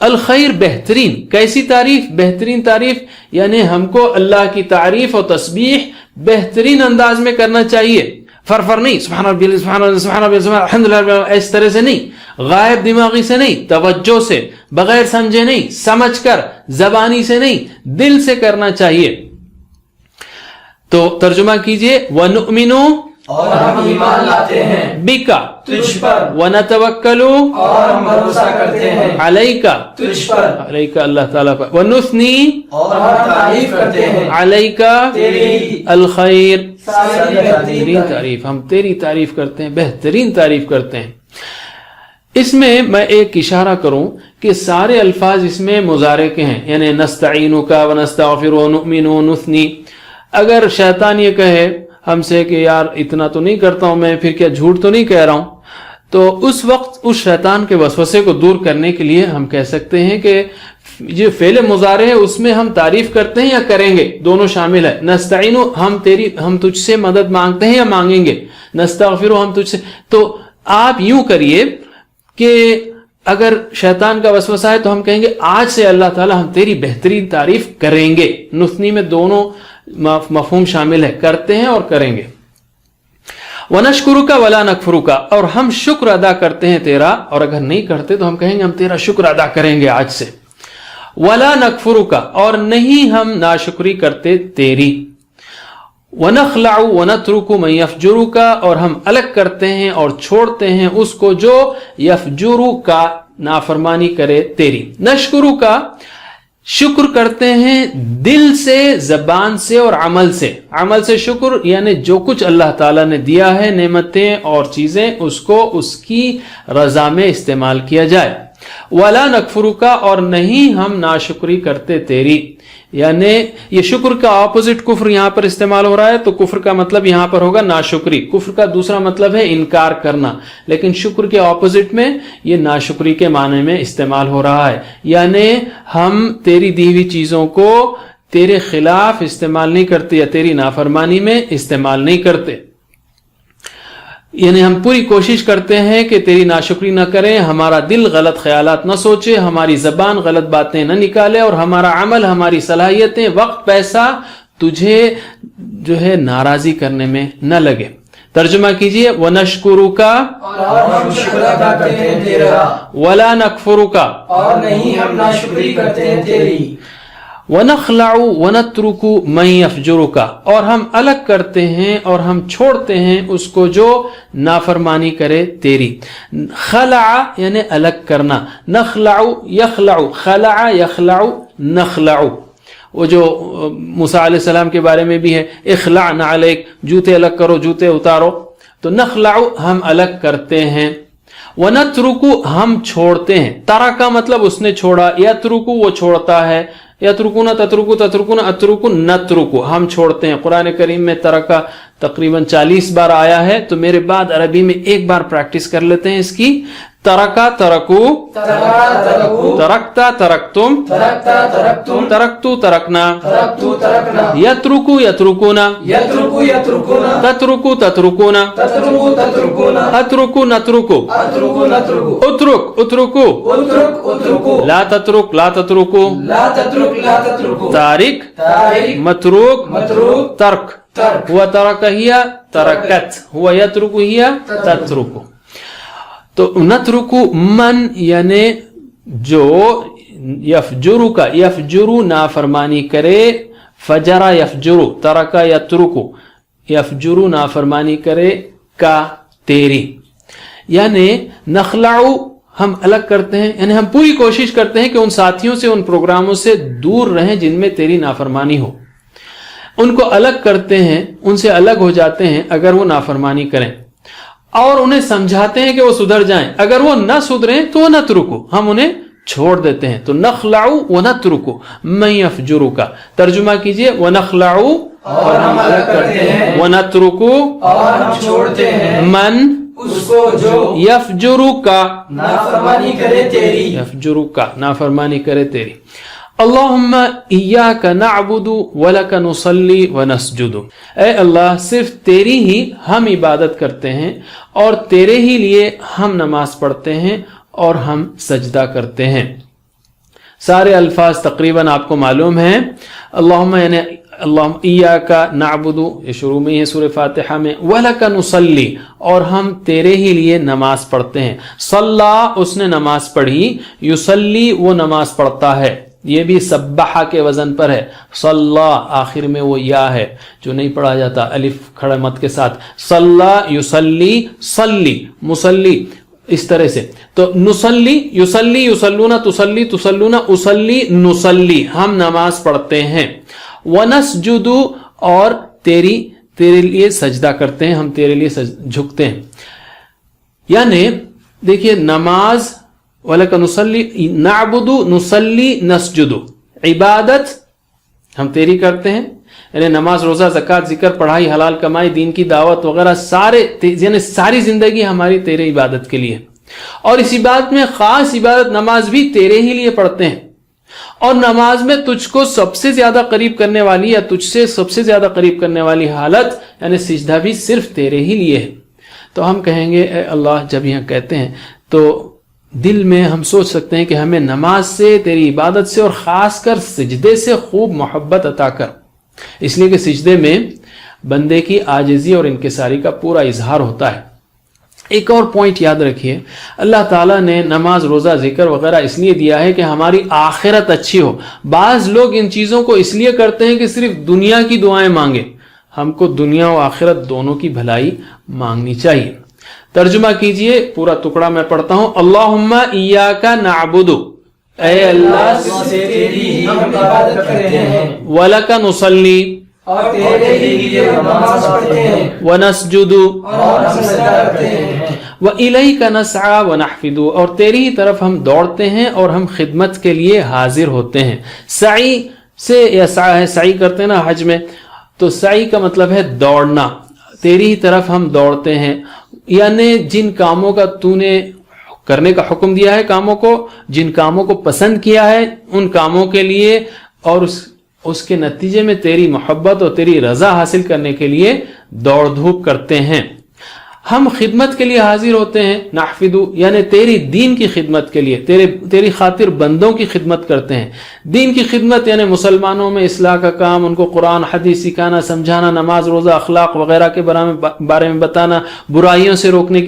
الخیر بہترین، کیسی تعریف؟ بہترین تعریف یعنی ہم کو اللہ کی تعریف اور تسبیح بہترین انداز میں کرنا چاہیے، فرفر نہیں، سبحان ربی سبحان ربی سبحان ربی الحمدللہ، اس طرح سے نہیں، غائب دماغی سے نہیں، توجہ سے، بغیر سمجھے نہیں، سمجھ کر، زبانی سے نہیں، دل سے کرنا چاہیے۔ تو ترجمہ کیجئے، وَنُؤْمِنُ اور ہم ایمان لاتے ہیں بِكَ تجھ پر، وَنَتَوَكَّلُ اور ہم بھروسہ کرتے ہیں عَلَيْكَ تجھ پر، علیکہ اللہ تعالیٰ پر، وَنُثْنِي اور ہم تعریف کرتے ہیں علیکہ تیری الخیر، ساری بہترین تعریف، ہم تیری تعریف کرتے ہیں، بہترین تعریف کرتے ہیں۔ اس میں میں ایک اشارہ کروں کہ سارے الفاظ اس میں مضارع کے ہیں، یعنی نستعینک ونستغفر ونؤمن ونثنی۔ اگر شیطان یہ کہے ہم سے کہ یار اتنا تو نہیں کرتا ہوں میں، پھر کیا جھوٹ تو نہیں کہہ رہا ہوں، تو اس وقت اس شیطان کے وسوسے کو دور کرنے کے لیے ہم کہہ سکتے ہیں کہ جو فعل مضارع ہے اس میں ہم تعریف کرتے ہیں یا کریں گے، دونوں شامل ہے۔ نستعین ہم تجھ سے مدد مانگتے ہیں یا مانگیں گے، نستغفر ہم تجھ سے۔ تو آپ یوں کریے کہ اگر شیطان کا وسوسہ ہے تو ہم کہیں گے آج سے اللہ تعالی ہم تیری بہترین تعریف کریں گے۔ نثنی میں دونوں مفہوم شامل ہے، کرتے ہیں اور کریں گے۔ وَنَشْكُرُكَ وَلَا نَكْفُرُكَ، اور ہم شکر ادا کرتے ہیں تیرا، اور اگر نہیں کرتے تو ہم کہیں گے ہم تیرا شکر ادا کریں گے آج سے۔ وَلَا نَكْفُرُكَ، اور نہیں ہم ناشکری کرتے تیری۔ وَنَخْلَعُ وَنَتْرُكُ مَن يَفْجُرُكَ، اور ہم الگ کرتے ہیں اور چھوڑتے ہیں اس کو جو یفجرُکَ نافرمانی کرے تیری۔ نشکرُکَ شکر کرتے ہیں دل سے، زبان سے اور عمل سے۔ عمل سے شکر یعنی جو کچھ اللہ تعالیٰ نے دیا ہے نعمتیں اور چیزیں، اس کو اس کی رضا میں استعمال کیا جائے۔ وَلَا نَكْفُرُكَ، اور نہیں ہم ناشکری کرتے تیری، یعنی یہ شکر کا اپوزٹ کفر یہاں پر استعمال ہو رہا ہے، تو کفر کا مطلب یہاں پر ہوگا ناشکری۔ کفر کا دوسرا مطلب ہے انکار کرنا، لیکن شکر کے اپوزٹ میں یہ ناشکری کے معنی میں استعمال ہو رہا ہے، یعنی ہم تیری دی ہوئی چیزوں کو تیرے خلاف استعمال نہیں کرتے یا تیری نافرمانی میں استعمال نہیں کرتے، یعنی ہم پوری کوشش کرتے ہیں کہ تیری ناشکری نہ کریں، ہمارا دل غلط خیالات نہ سوچے، ہماری زبان غلط باتیں نہ نکالے، اور ہمارا عمل، ہماری صلاحیتیں، وقت، پیسہ تجھے جو ہے ناراضی کرنے میں نہ لگے۔ ترجمہ کیجئے، وَنَشْكُرُكَ اور ہم شکر ادا کرتے ہیں تیرا، وَلَا نَكْفُرُكَ، اور نہیں ہم ناشکری کرتے ہیں تیری۔ وَنَخْلَعُ وَنَتْرُكُ مَن يَفْجُرُكَ، اور ہم الگ کرتے ہیں اور ہم چھوڑتے ہیں اس کو جو نافرمانی کرے تیری۔ خلع یعنی الگ کرنا، نخلع یخلع، خلع یخلع نخلع، وہ جو موسیٰ علیہ السلام کے بارے میں بھی ہے، اخلع نعلیک، جوتے الگ کرو، جوتے اتارو، تو نخلع ہم الگ کرتے ہیں۔ وَنَتْرُكُ ہم چھوڑتے ہیں، ترک مطلب اس نے چھوڑا، یترک وہ چھوڑتا ہے، یترکون تترکو تترکون اترکو نترکو ہم چھوڑتے ہیں۔ قرآن کریم میں ترکا تقریباً 40 بار آیا ہے، تو میرے بعد عربی میں ایک بار پریکٹس کر لیتے ہیں اس کی۔ ترکا ترکو، ترکا ترکو، ترکتا ترکتم، ترکتا ترکتم، ترکتو ترکنا، ترکتو ترکنا، یترکو یترکونا، یترکو یترکونا، تترکو تترکونا، تترکو تترکونا، اترکو نترکو، اترکو نترکو، اترک اترکو، اترک اترکو، لا تترک لا تترکو، لا تترک لا تترکو، تارک تارک، متروک متروک، ترک، ترک، ہوا ترک ہی ترکت، ہوا یترک ہی تترک۔ تو نترک من یعنی جو یفجرو کا، یفجرو نافرمانی کرے، فجرا یفجرو، ترکا یترکو، یفجرو نافرمانی کرے کا تیری، یعنی نخلعو ہم الگ کرتے ہیں، یعنی ہم پوری کوشش کرتے ہیں کہ ان ساتھیوں سے، ان پروگراموں سے دور رہیں جن میں تیری نافرمانی ہو، ان کو الگ کرتے ہیں، ان سے الگ ہو جاتے ہیں اگر وہ نافرمانی کریں، اور انہیں سمجھاتے ہیں کہ وہ سدھر جائیں، اگر وہ نہ سدھریں تو نترکو ہم انہیں چھوڑ دیتے ہیں۔ تو نخلعو ونترکو من یفجرک، ترجمہ کیجئے، ونخلعو اور ہم الگ کرتے ہیں، ونترکو اور ہم چھوڑتے ہیں من اس کو جو یفجرک، نافرمانی کرے تیری۔ یفجرک نافرمانی کرے تیری۔ اللہم ایاک نعبد ولک نصلی ونسجد، اے اللہ صرف تیری ہی ہم عبادت کرتے ہیں اور تیرے ہی لیے ہم نماز پڑھتے ہیں اور ہم سجدہ کرتے ہیں۔ سارے الفاظ تقریباً آپ کو معلوم ہیں. اللہم یعنی اللہم ایاک نعبدو، یہ شروع میں ہے سورہ فاتحہ میں. ولک نصلی، اور ہم تیرے ہی لیے نماز پڑھتے ہیں. صلی، اس نے نماز پڑھی. یصلی، وہ نماز پڑھتا ہے. یہ بھی سبحہ کے وزن پر ہے. صلی، آخر میں وہ یا ہے جو نہیں پڑھا جاتا الف کھڑا مد کے ساتھ. صلی یصلی، صلی مصلی، اس طرح سے. تو نصلی، یصلی یصلون، تصلی تصلون، اصلی نصلی، ہم نماز پڑھتے ہیں. ونسجد، اور تیرے لیے سجدہ کرتے ہیں، ہم تیرے لیے جھکتے ہیں. یعنی دیکھیے نماز، وَلَكَ نُصَلِّ، نَعْبُدُ نُصَلِّ نَسْجُدُ، عبادت ہم تیری کرتے ہیں. یعنی نماز، روزہ، زکوٰۃ، ذکر، پڑھائی، حلال کمائی، دین کی دعوت وغیرہ یعنی ساری زندگی ہماری تیرے عبادت کے لیے. اور اس عبادت میں خاص عبادت نماز بھی تیرے ہی لیے پڑھتے ہیں. اور نماز میں تجھ کو سب سے زیادہ قریب کرنے والی یا تجھ سے سب سے زیادہ قریب کرنے والی حالت یعنی سجدہ بھی صرف تیرے ہی لیے ہے. تو ہم کہیں گے اے اللہ، جب یہاں کہتے ہیں تو دل میں ہم سوچ سکتے ہیں کہ ہمیں نماز سے، تیری عبادت سے، اور خاص کر سجدے سے خوب محبت عطا کر. اس لیے کہ سجدے میں بندے کی عاجزی اور انکساری کا پورا اظہار ہوتا ہے. ایک اور پوائنٹ یاد رکھیے، اللہ تعالیٰ نے نماز، روزہ، ذکر وغیرہ اس لیے دیا ہے کہ ہماری آخرت اچھی ہو. بعض لوگ ان چیزوں کو اس لیے کرتے ہیں کہ صرف دنیا کی دعائیں مانگیں. ہم کو دنیا و آخرت دونوں کی بھلائی مانگنی چاہیے. ترجمہ کیجئے، پورا ٹکڑا میں پڑھتا ہوں. اللہم ایاک نعبد، اے اللہ سے تیری ہی ہم عبادت کرتے ہیں. ولک نصلی، اور تیرے ہی لیے نماز پڑھتے ہیں. ونسجد، اور ہم سجدہ کرتے ہیں. وإلیک نسعی ونحفد، اور تیری ہی طرف ہم دوڑتے ہیں اور ہم خدمت کے لیے حاضر ہوتے ہیں. سعی سے یا سعی کرتے ہیں نا حج میں، تو سعی کا مطلب ہے دوڑنا. تیری ہی طرف ہم دوڑتے ہیں، یعنی جن کاموں کا تو نے کرنے کا حکم دیا ہے، کاموں کو، جن کاموں کو پسند کیا ہے، ان کاموں کے لیے، اور اس کے نتیجے میں تیری محبت اور تیری رضا حاصل کرنے کے لیے دوڑ دھوپ کرتے ہیں. ہم خدمت کے لیے حاضر ہوتے ہیں. نحفدو یعنی تیری دین کی خدمت کے لیے، تیری خاطر بندوں کی خدمت کرتے ہیں. دین کی خدمت یعنی مسلمانوں میں اصلاح کا کام، ان کو قرآن حدیث سکھانا، سمجھانا، نماز، روزہ، اخلاق وغیرہ کے بارے میں بتانا، برائیوں سے رکنے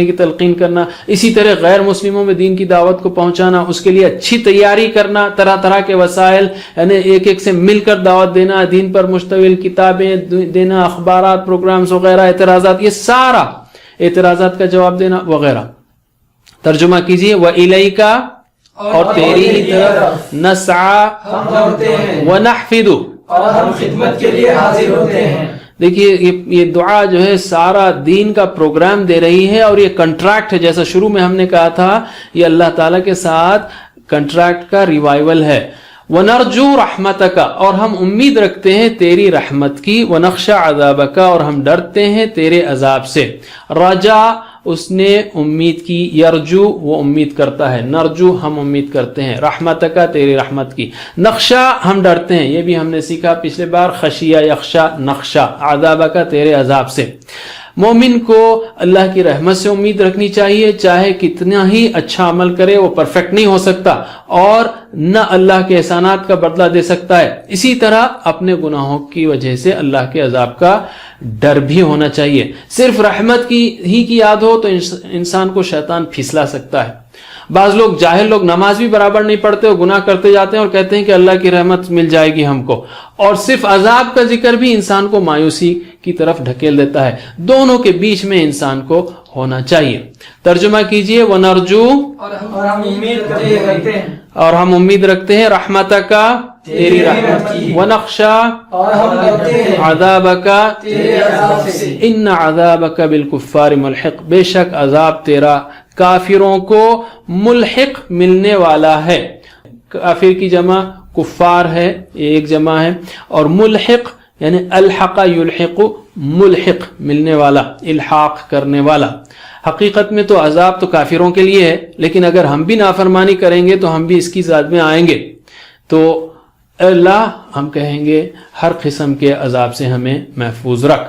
کی تلقین کرنا. اسی طرح غیر مسلموں میں دین کی دعوت کو پہنچانا، اس کے لیے اچھی تیاری کرنا، طرح طرح کے وسائل یعنی ایک سے مل کر دعوت دینا، دین پر مشتمل کتابیں دینا، اخبارات، پروگرامز وغیرہ، اعتراضات، یہ سارا اعتراضات کا جواب دینا وغیرہ. ترجمہ کیجئے، وَإِلَيْكَ، اور تیری ہی طرف، نسعی، ہم دوڑتے ہیں، وَنَحْفِدُ، اور ہم خدمت کے لیے حاضر ہوتے ہیں. دیکھیے یہ دعا جو ہے سارا دین کا پروگرام دے رہی ہے، اور یہ کنٹریکٹ ہے. جیسا شروع میں ہم نے کہا تھا، یہ اللہ تعالیٰ کے ساتھ کنٹریکٹ کا ریوائول ہے. وَنَرْجُو رَحْمَتَكَ، اور ہم امید رکھتے ہیں تیری رحمت کی. وَنَخْشَى عَذَابَكَ، اور ہم ڈرتے ہیں تیرے عذاب سے. رجا، اس نے امید کی. یرجو، وہ امید کرتا ہے. نرجو، ہم امید کرتے ہیں. رحمتک، تیری رحمت کی. نخشا، ہم ڈرتے ہیں. یہ بھی ہم نے سیکھا پچھلے بار. خشیہ یخشا، نخشا. عذابک، تیرے عذاب سے. مومن کو اللہ کی رحمت سے امید رکھنی چاہیے. چاہے کتنا ہی اچھا عمل کرے، وہ پرفیکٹ نہیں ہو سکتا، اور نہ اللہ کے احسانات کا بدلہ دے سکتا ہے. اسی طرح اپنے گناہوں کی وجہ سے اللہ کے عذاب کا ڈر بھی ہونا چاہیے. صرف رحمت کی یاد ہو تو انسان کو شیطان پھسلا سکتا ہے. بعض لوگ، جاہل لوگ، نماز بھی برابر نہیں پڑھتے اور گناہ کرتے جاتے ہیں اور کہتے ہیں کہ اللہ کی رحمت مل جائے گی ہم کو، اور صرف عذاب کا ذکر بھی انسان کو مایوسی کی طرف ڈھکیل دیتا ہے. دونوں کے بیچ میں انسان کو ہونا چاہیے. ترجمہ کیجئے، وَنَرْجُو، اور ہم امید کرتے ہیں، اور ہم امید رکھتے ہیں رحمتک، تیری رحمت کی. وَنَخْشَى، اور ہم ڈرتے ہیں عذابک، تیرے عذاب سے. ان عذابک بالکفار ملحق، بے شک عذاب تیرا کافروں کو ملحق، ملنے والا ہے. کافر کی جمع کفار ہے، ایک جمع ہے، اور ملحق یعنی الحق یلحق، ملحق ملنے والا، الحاق کرنے والا. حقیقت میں تو عذاب تو کافروں کے لیے ہے، لیکن اگر ہم بھی نافرمانی کریں گے تو ہم بھی اس کی زاد میں آئیں گے. تو اللہ، ہم کہیں گے ہر قسم کے عذاب سے ہمیں محفوظ رکھ.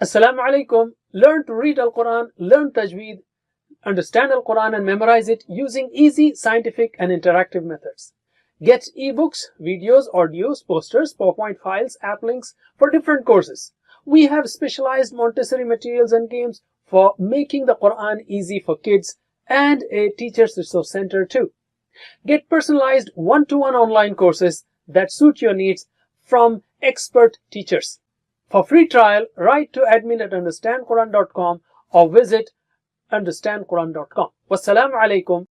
Assalamu alaikum. Learn to read Al-Quran, learn tajweed, understand Al-Quran and memorize it using easy, scientific and interactive methods. Get ebooks, videos, audios, posters, PowerPoint files, app links for different courses. We have specialized Montessori materials and games for making the Quran easy for kids and a teacher's resource center too. Get personalized one-to-one online courses that suit your needs from expert teachers. For free trial, write to admin@understandquran.com or visit understandquran.com. Wassalamu alaikum.